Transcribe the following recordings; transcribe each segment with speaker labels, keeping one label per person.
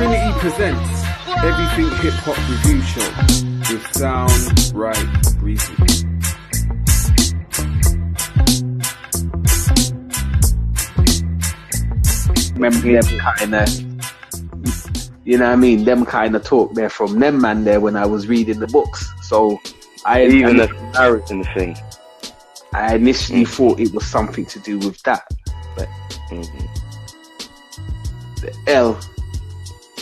Speaker 1: Tr1nit3 presents Everything Hip Hop Review Show with Sound Right Breezy.
Speaker 2: Remember them kind of, you know what I mean? Them kind of talk there from them man there when I was reading the books. So I
Speaker 3: even the comparison thing.
Speaker 2: I initially thought it was something to do with that, but the L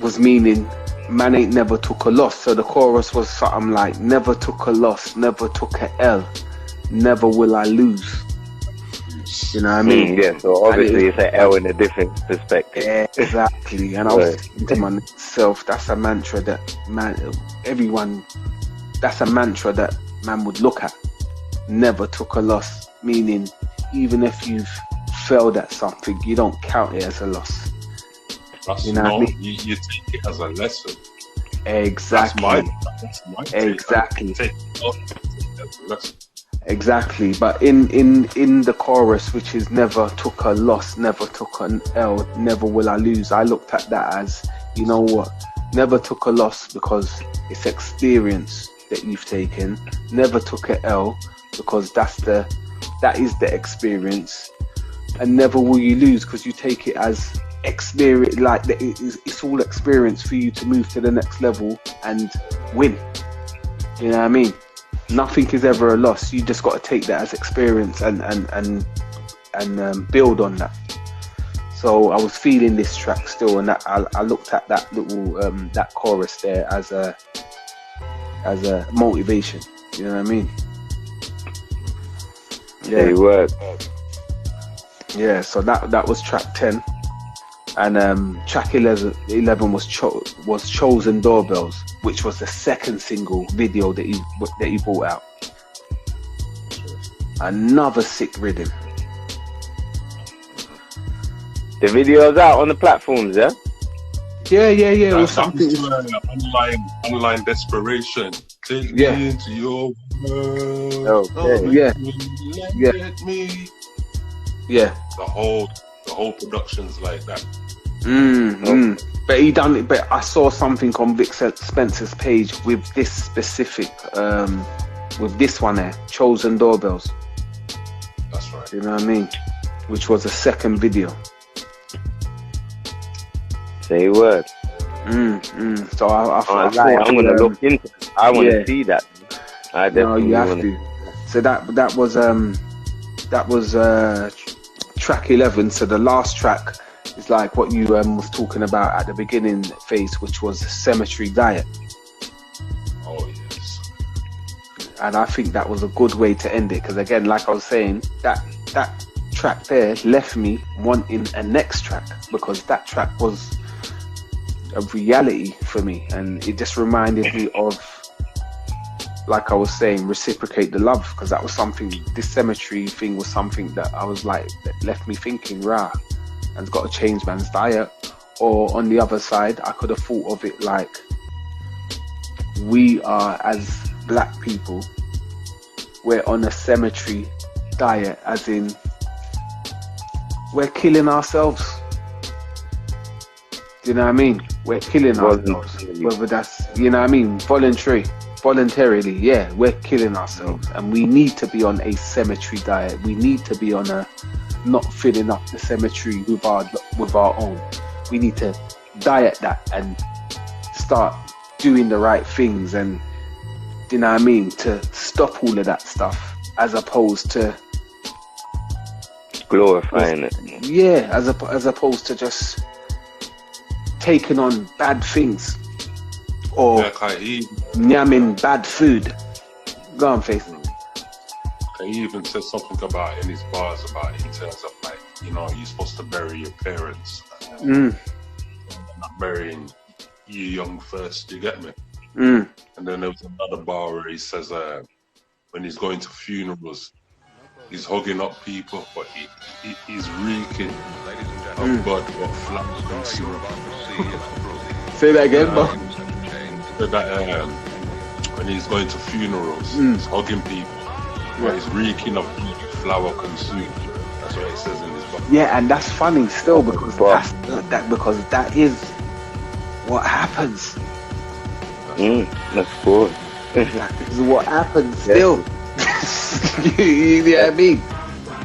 Speaker 2: was meaning man ain't never took a loss. So the chorus was something like never took a loss, never took a L, never will I lose. You know what I mean?
Speaker 3: Yeah, so obviously it's an L in a different perspective.
Speaker 2: Yeah, exactly. And I was thinking to myself, that's a mantra that that's a mantra that man would look at. Never took a loss, meaning even if you've failed at something, you don't count it as a loss.
Speaker 4: You know what I mean? You take it as a lesson.
Speaker 2: Exactly.
Speaker 4: That's my
Speaker 2: exactly.
Speaker 4: Take it as a lesson.
Speaker 2: Exactly. But in the chorus, which is never took a loss, never took an L, never will I lose, I looked at that as, you know what, never took a loss because it's experience that you've taken. Never took a L because that is the experience, and never will you lose because you take it as experience, like it's all experience for you to move to the next level and win. You know what I mean? Nothing is ever a loss. You just got to take that as experience and build on that. So I was feeling this track still, and that I looked at that little that chorus there as a motivation. You know what I mean?
Speaker 3: Yeah, it worked.
Speaker 2: Yeah. So that was track 10, and track 11 was Chosen Doorbells, which was the second single video that he brought out. Another sick rhythm.
Speaker 3: The video's out on the platforms, yeah?
Speaker 2: Yeah. It was something.
Speaker 4: Online desperation. Take me into your world.
Speaker 2: Yeah.
Speaker 4: The whole production's like that.
Speaker 2: But he done it. But I saw something on Vic Spencer's page with this specific, with this one there, Chosen Doorbells.
Speaker 4: That's right.
Speaker 2: You know what I mean? Which was a second video.
Speaker 3: Say a word.
Speaker 2: So I thought
Speaker 3: I'm gonna look into it. I want to see that. I definitely
Speaker 2: you have to. So that was track 11. So the last track is like what you was talking about at the beginning phase, which was Cemetery Diet.
Speaker 4: Oh yes.
Speaker 2: And I think that was a good way to end it, because again, like I was saying, that track there left me wanting a next track, because that track was a reality for me, and it just reminded me of, like I was saying, reciprocate the love, because that was something, this cemetery thing was something that I was like, that left me thinking, rah, and got to change man's diet. Or on the other side, I could have thought of it like, we are, as black people, we're on a cemetery diet, as in we're killing ourselves. Do you know what I mean? We're killing ourselves. Whether that's, you know what I mean, voluntarily, yeah, we're killing ourselves, and we need to be on a cemetery diet. We need to be on a not filling up the cemetery with our own. We need to diet that and start doing the right things, and you know what I mean, to stop all of that stuff, as opposed to
Speaker 3: glorifying it.
Speaker 2: Yeah, as opposed to just taking on bad things or nyamming bad food. Go on, Faith.
Speaker 4: He even said something about in his bars about, in terms of like, you know, you're supposed to bury your parents, not burying you young first. You get me? And then there was another bar where he says when he's going to funerals, he's hugging up people, but he's reeking of blood, what flaps and syrup.
Speaker 2: Say that again, bro.
Speaker 4: That when he's going to funerals, he's hugging people. Where he's reeking of flour consumed. That's what it says in his book.
Speaker 2: Yeah, and that's funny still, because that is what happens.
Speaker 3: That's cool.
Speaker 2: That is what happens still. You know what I mean?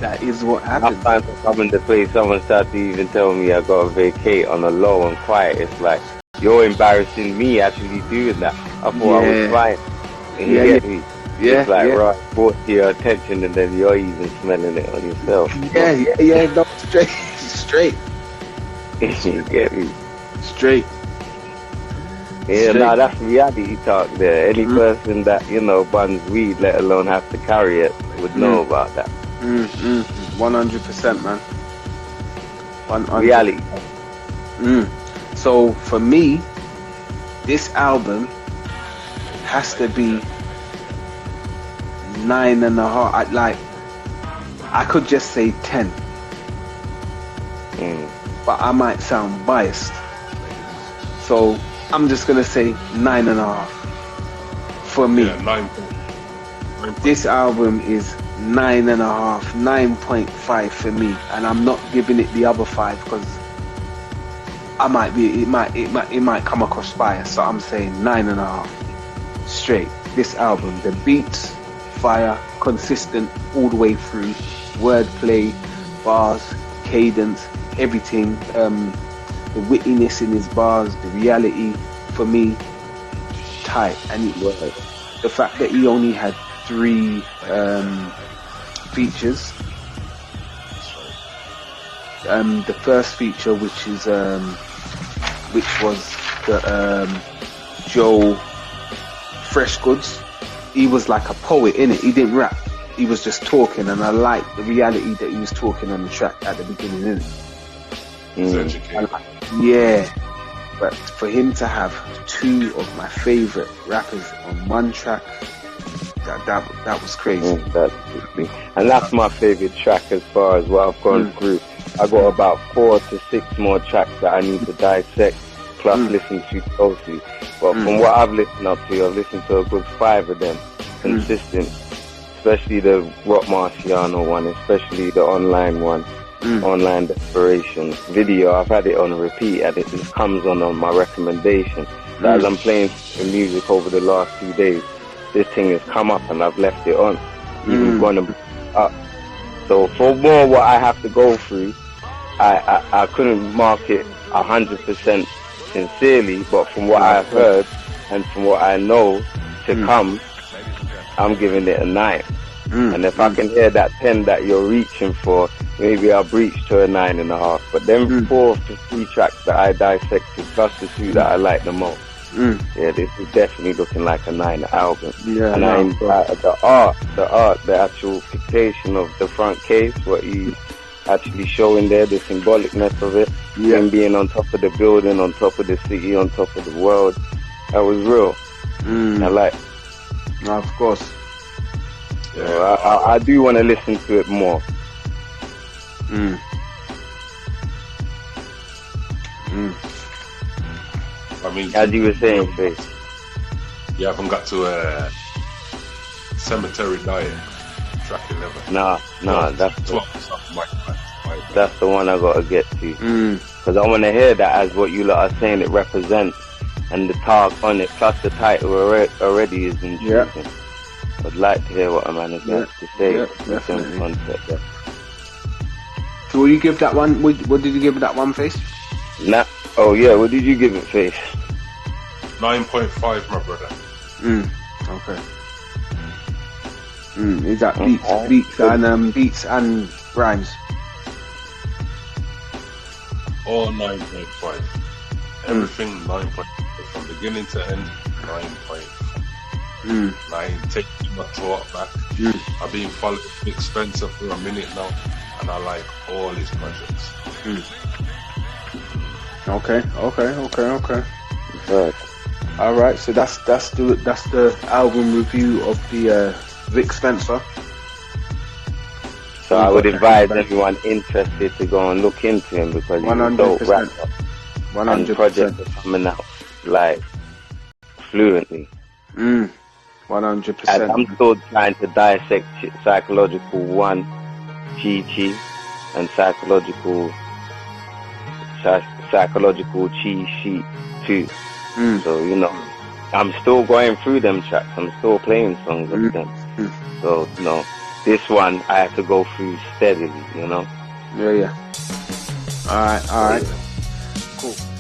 Speaker 2: That is what happens.
Speaker 3: Sometimes I come into place, someone starts to even tell me I got to vacate on a low and quiet. It's like, you're embarrassing me actually doing that. I thought I was fine. And you get me?
Speaker 2: Yeah,
Speaker 3: it's like, right, brought to your attention and then you're even smelling it on yourself.
Speaker 2: Yeah, no, straight.
Speaker 3: You get me?
Speaker 2: Straight.
Speaker 3: Yeah, that's reality talk there. Any person that, buns weed, let alone have to carry it, would know about that.
Speaker 2: 100%, man. 100%.
Speaker 3: Reality.
Speaker 2: So for me, this album has to be 9.5. I could just say 10, but I might sound biased. So I'm just gonna say 9.5 for me.
Speaker 4: Yeah, 9.
Speaker 2: This album is 9.5, 9.5 for me, and I'm not giving it the other 5 because it might come across biased. So I'm saying 9.5 straight. This album, the beats, fire, consistent all the way through, wordplay, bars, cadence, everything. The wittiness in his bars, the reality, for me, tight. And the fact that he only had 3 features. The first feature, which was the Joe Fresh Goods. He was like a poet, innit? He didn't rap. He was just talking, and I liked the reality that he was talking on the track at the beginning, innit? Yeah, but for him to have 2 of my favorite rappers on one track, that was crazy.
Speaker 3: And that's my favorite track as far as what I've gone through. I got about 4 to 6 more tracks that I need to dissect, plus listen to closely. But from what I've listened up to, I've listened to a good 5 of them, consistent. Especially the Rock Marciano one, especially the online one. Online Desperation video. I've had it on repeat and it just comes on my recommendation. So as I'm playing the music over the last 2 days, this thing has come up and I've left it on. Even gone up. So for more what I have to go through, I couldn't mark it 100% sincerely, but from what I've heard and from what I know to come, I'm giving it a 9. And if I can hear that 10 that you're reaching for, maybe I'll breach to a 9.5. But then 4 to 3 tracks that I dissected, plus the 2 that I like the most. Yeah, this is definitely looking like a 9 album. Yeah, and the art, the actual fixation of the front case, what he's actually showing there, the symbolicness of it, him being on top of the building, on top of the city, on top of the world, that was real. I like.
Speaker 2: No, of course.
Speaker 3: So I do want to listen to it more.
Speaker 4: I mean,
Speaker 3: as you were saying, Faith.
Speaker 4: You haven't got to Cemetery Diet, track 11.
Speaker 3: Nah, that's the one I gotta get to. Because I want to hear that as what you lot are saying it represents, and the talk on it, plus the title already is intriguing. I'd like to hear what a man has got to say in terms of concept.
Speaker 2: So will you give that one, what did you give that one, Face?
Speaker 3: Oh yeah, what did you give it, Face?
Speaker 4: 9.5, my brother.
Speaker 2: Okay. Is that beats and rhymes?
Speaker 4: All 9.5. Everything 9.5. From beginning to end, 9.5. 9, take my talk back. I've been following Nick Spencer for a minute now, and I like all his projects.
Speaker 2: Okay.
Speaker 3: Right.
Speaker 2: All right, so that's the album review of the Vic Spencer.
Speaker 3: So I would advise everyone interested to go and look into him because he's a dope rapper.
Speaker 2: 100%.
Speaker 3: And projects are coming out like fluently.
Speaker 2: 100%.
Speaker 3: And I'm still trying to dissect Psychological 1, Chi and Psychological Cheat Sheet too. So, you know, I'm still going through them tracks. I'm still playing songs of them. So, you know, this one I have to go through steadily, you know.
Speaker 2: Yeah. All right. Cool.